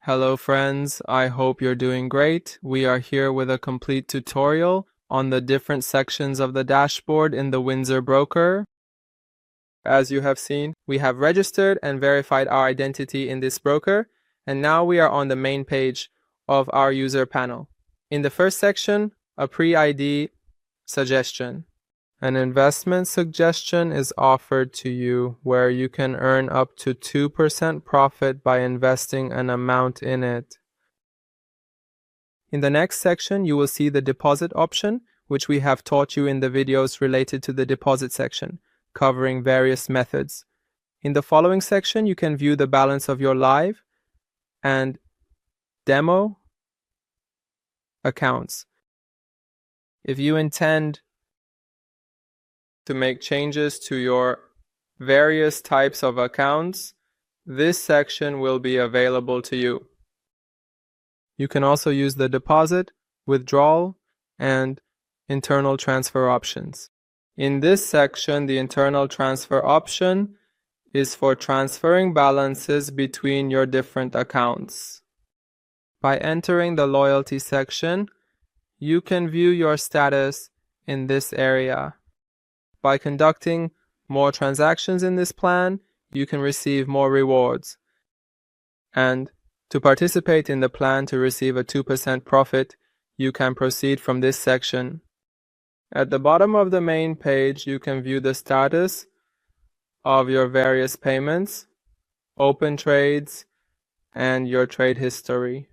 Hello friends, I hope you're doing great. We are here with a complete tutorial on the different sections of the dashboard in the Windsor Broker. As you have seen, we have registered and verified our identity in this broker, and now we are on the main page of our user panel. In the first section, a pre-ID suggestion. An investment suggestion is offered to you where you can earn up to 2% profit by investing an amount in it. In the next section, you will see the deposit option, which we have taught you in the videos related to the deposit section, covering various methods. In the following section, you can view the balance of your live and demo accounts. If you intend to make changes to your various types of accounts, this section will be available to you. You can also use the deposit, withdrawal, and internal transfer options. In this section, the internal transfer option is for transferring balances between your different accounts. By entering the loyalty section, you can view your status in this area. By conducting more transactions in this plan, you can receive more rewards. And to participate in the plan to receive a 2% profit, you can proceed from this section. At the bottom of the main page, you can view the status of your various payments, open trades, and your trade history.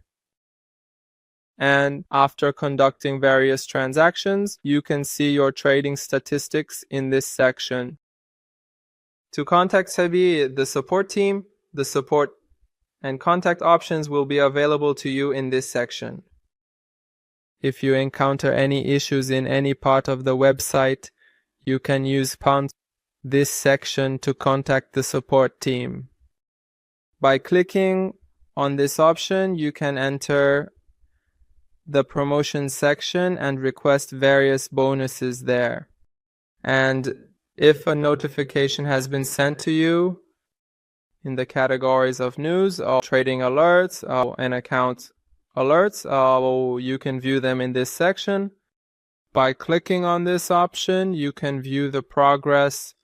And after conducting various transactions, you can see your trading statistics in this section. To contact Sabi, the support team, the support and contact options will be available to you in this section. If you encounter any issues in any part of the website, you can use this section to contact the support team. By clicking on this option, you can enter the promotion section and request various bonuses there. And if a notification has been sent to you in the categories of news or trading alerts and account alerts, you can view them in this section. By clicking on this option, you can view the progress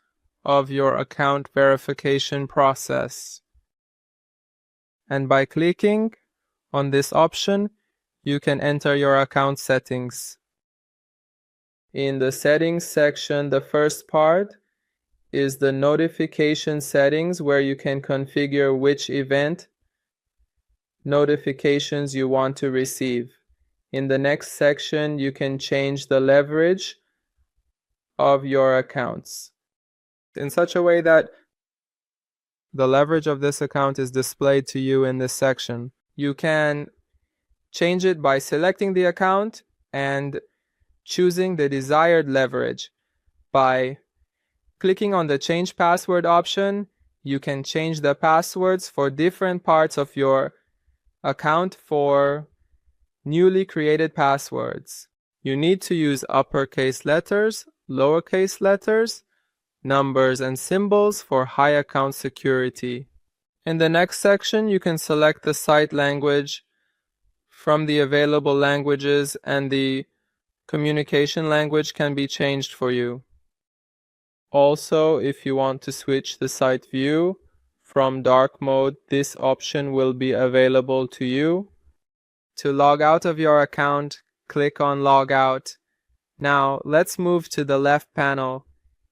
of your account verification process. And by clicking on this option, you can enter your account settings. In the settings section, the first part is the notification settings, where you can configure which event notifications you want to receive. In the next section, you can change the leverage of your accounts in such a way that the leverage of this account is displayed to you in this section. You can change it by selecting the account and choosing the desired leverage. By clicking on the change password option, you can change the passwords for different parts of your account for newly created passwords. You need to use uppercase letters, lowercase letters, numbers, and symbols for high account security. In the next section, you can select the site language from the available languages, and the communication language can be changed for you. Also, if you want to switch the site view from dark mode, this option will be available to you. To log out of your account, click on Log Out. Now, let's move to the left panel.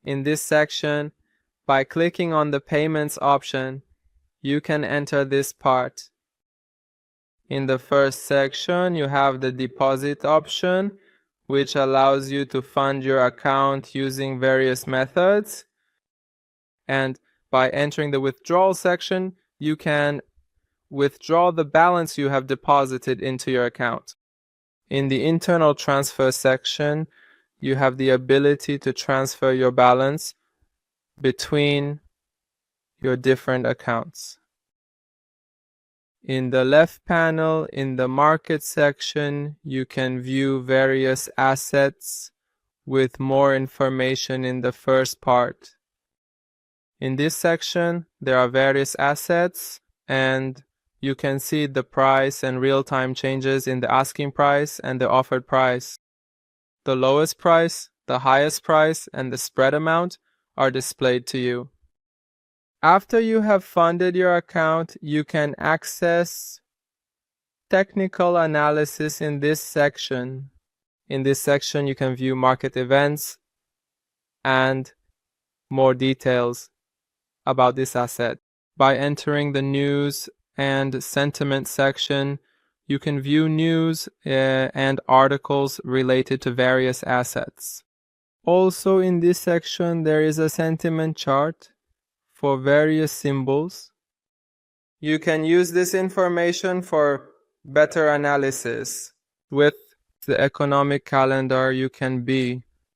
In this section, by clicking on the Payments option, you can enter this part. In the first section, you have the deposit option, which allows you to fund your account using various methods. And by entering the withdrawal section, you can withdraw the balance you have deposited into your account. In the internal transfer section, you have the ability to transfer your balance between your different accounts. In the left panel, in the market section, you can view various assets with more information in the first part. In this section, there are various assets, and you can see the price and real-time changes in the asking price and the offered price. The lowest price, the highest price, and the spread amount are displayed to you. After you have funded your account, you can access technical analysis in this section. In this section, you can view market events and more details about this asset. By entering the news and sentiment section, you can view news and articles related to various assets. Also in this section, there is a sentiment chart for various symbols. You can use this information for better analysis. With the economic calendar,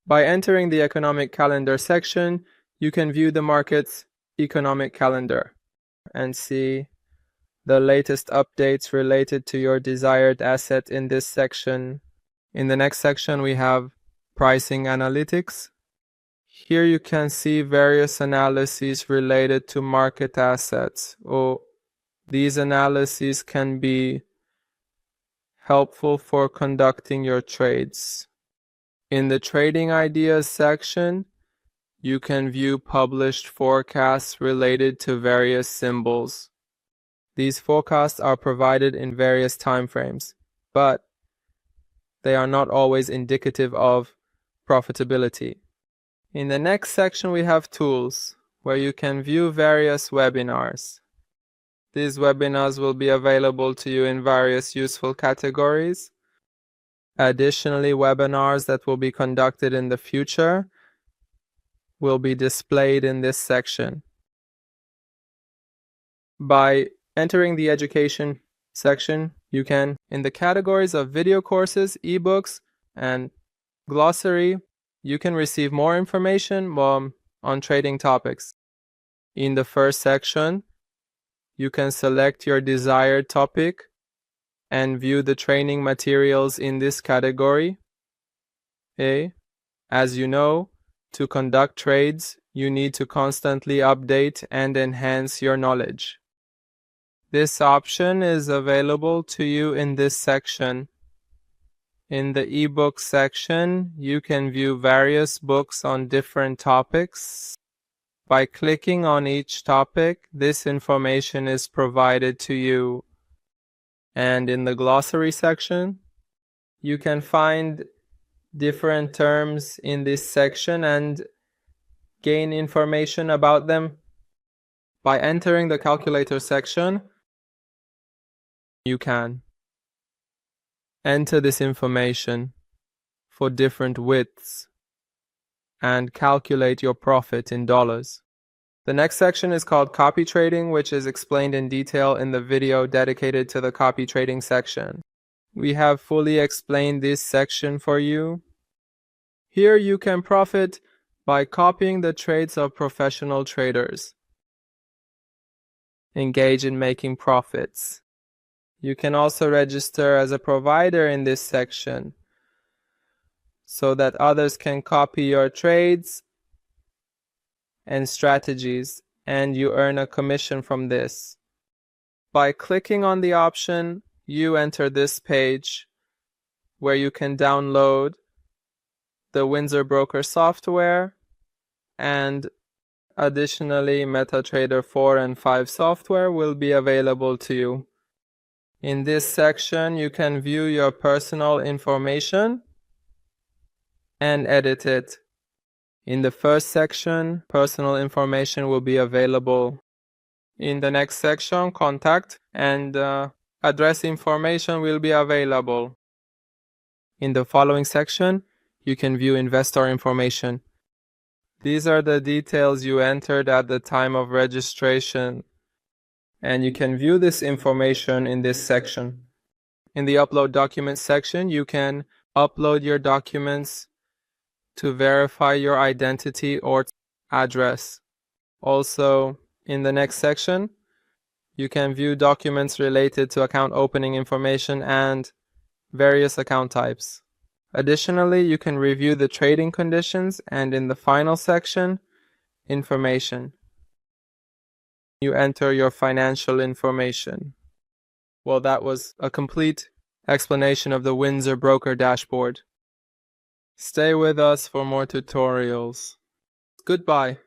by entering the economic calendar section, you can view the market's economic calendar and see the latest updates related to your desired asset in this section. In the next section, we have pricing analytics. Here you can see various analyses related to market assets. These analyses can be helpful for conducting your trades. In the trading ideas section, you can view published forecasts related to various symbols. These forecasts are provided in various time frames, but they are not always indicative of profitability. In the next section, we have tools, where you can view various webinars. These webinars will be available to you in various useful categories. Additionally, webinars that will be conducted in the future will be displayed in this section. By entering the education section, you can, in the categories of video courses, ebooks, and glossary, you can receive more information on trading topics. In the first section, you can select your desired topic and view the training materials in this category. As you know, to conduct trades, you need to constantly update and enhance your knowledge. This option is available to you in this section. In the ebook section, you can view various books on different topics. By clicking on each topic, this information is provided to you. And in the glossary section, you can find different terms in this section and gain information about them. By entering the calculator section, you can enter this information for different widths and calculate your profit in dollars. The next section is called copy trading, which is explained in detail in the video dedicated to the copy trading section. We have fully explained this section for you. Here you can profit by copying the trades of professional traders. Engage in making profits. You can also register as a provider in this section so that others can copy your trades and strategies, and you earn a commission from this. By clicking on the option, you enter this page where you can download the Windsor Brokers software, and additionally MetaTrader 4 and 5 software will be available to you. In this section, you can view your personal information and edit it. In the first section, personal information will be available. In the next section, contact and address information will be available. In the following section, you can view investor information. These are the details you entered at the time of registration, and you can view this information in this section. In the upload documents section, you can upload your documents to verify your identity or address. Also, in the next section, you can view documents related to account opening information and various account types. Additionally, you can review the trading conditions, and in the final section, information. You enter your financial information. Well, that was a complete explanation of the Windsor Broker dashboard. Stay with us for more tutorials. Goodbye.